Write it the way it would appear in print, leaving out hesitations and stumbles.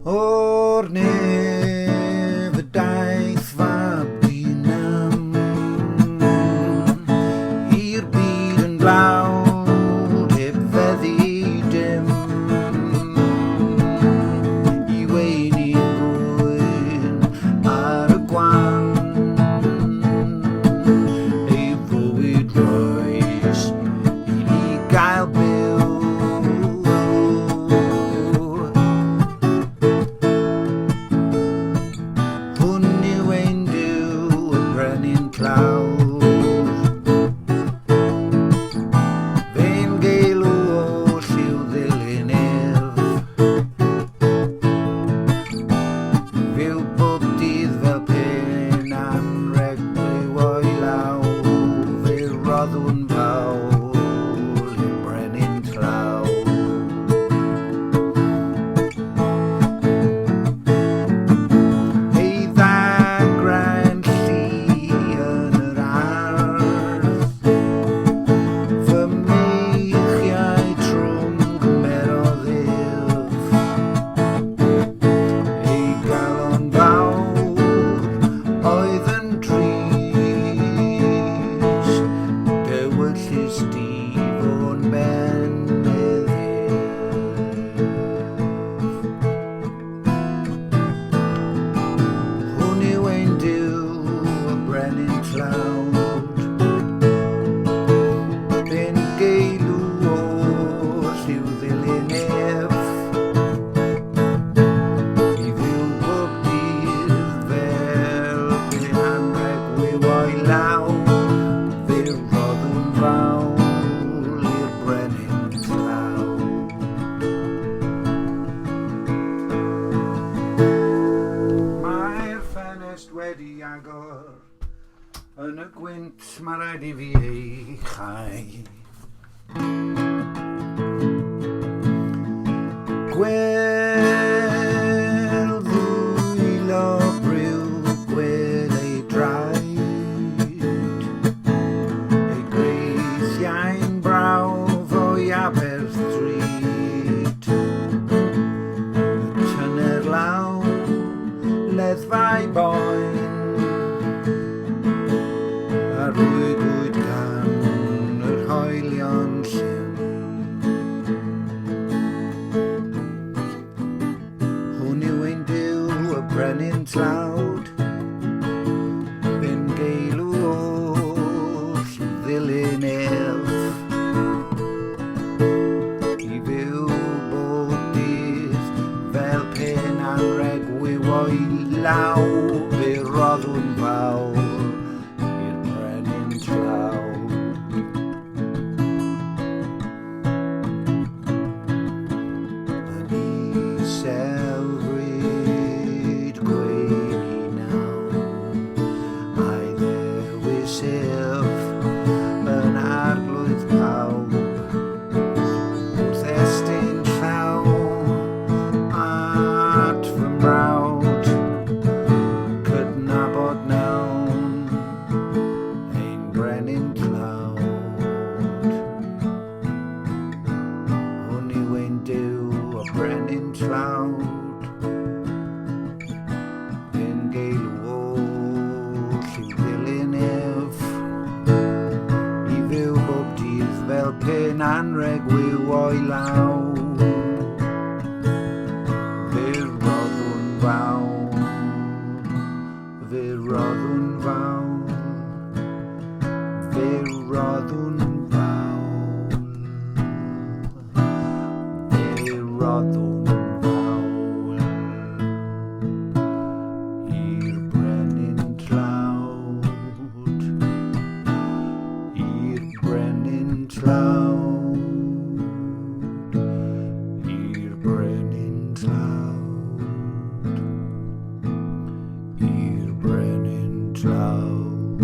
o'r nef y daith fab dynam i'r byd yn glawd heb feddi dim i weini'n gwyn ar y gwan ei fywyd roes i ni gael byw. Hwn yw ein Duw y brenin tlawd, fe'n geilw o lliw ddilyn ef, fyw bob dydd fel pen anreg blew o'i law, fe roddwn fawl i'r brenin tlawd. Ei ddagra'n llu yn yr ardd, fy meichiau trwm gymerodd ef, ei galon fawr oedd yn drist, dywyllus Steve o'n ben meddif. Hwn yw ein Duw y brenin tlawd, fe'n geilw o lliw ddilyn ef, i fyw bob dydd fel pen anreg wyw o'i law, fe roddwn fawl i'r brenin tlawd. Mae'r ffenest wedi agor, yn y gwynt mae rhaid i fi ei chau. Gweld ddwylo briw, gweld ei draed, ei greithiau'n brawf o'i Aberstryd, y tyner law, leddfau boen, a rwygwyd gan yr hoelion llym. Hwn yw ein Duw y brenin tlawd, fe'n geilw o lliw ddilyn ef, i fyw bob dydd fel pen anreg wyw o'i law, fe roddwn fawl i'r brenin tlawd. Yn iselfryd gweini naw, a'i ddewis ef yn arglwydd pawb, wrth estyn llaw at fy mrawd, cydnabod nawn ein brenin tlawd. Hwn yw ein Duw y brenin tlawd, fe'n geilw o lliw ddilyn ef, i fyw bob dydd fel pen anreg wyw o'i law, fe roddwn fawl, fe roddwn fawl, fe roddwn fawl, fe roddwn fawl i'r brenin tlawd, i'r brenin tlawd, i'r brenin tlawd, i'r brenin tlawd.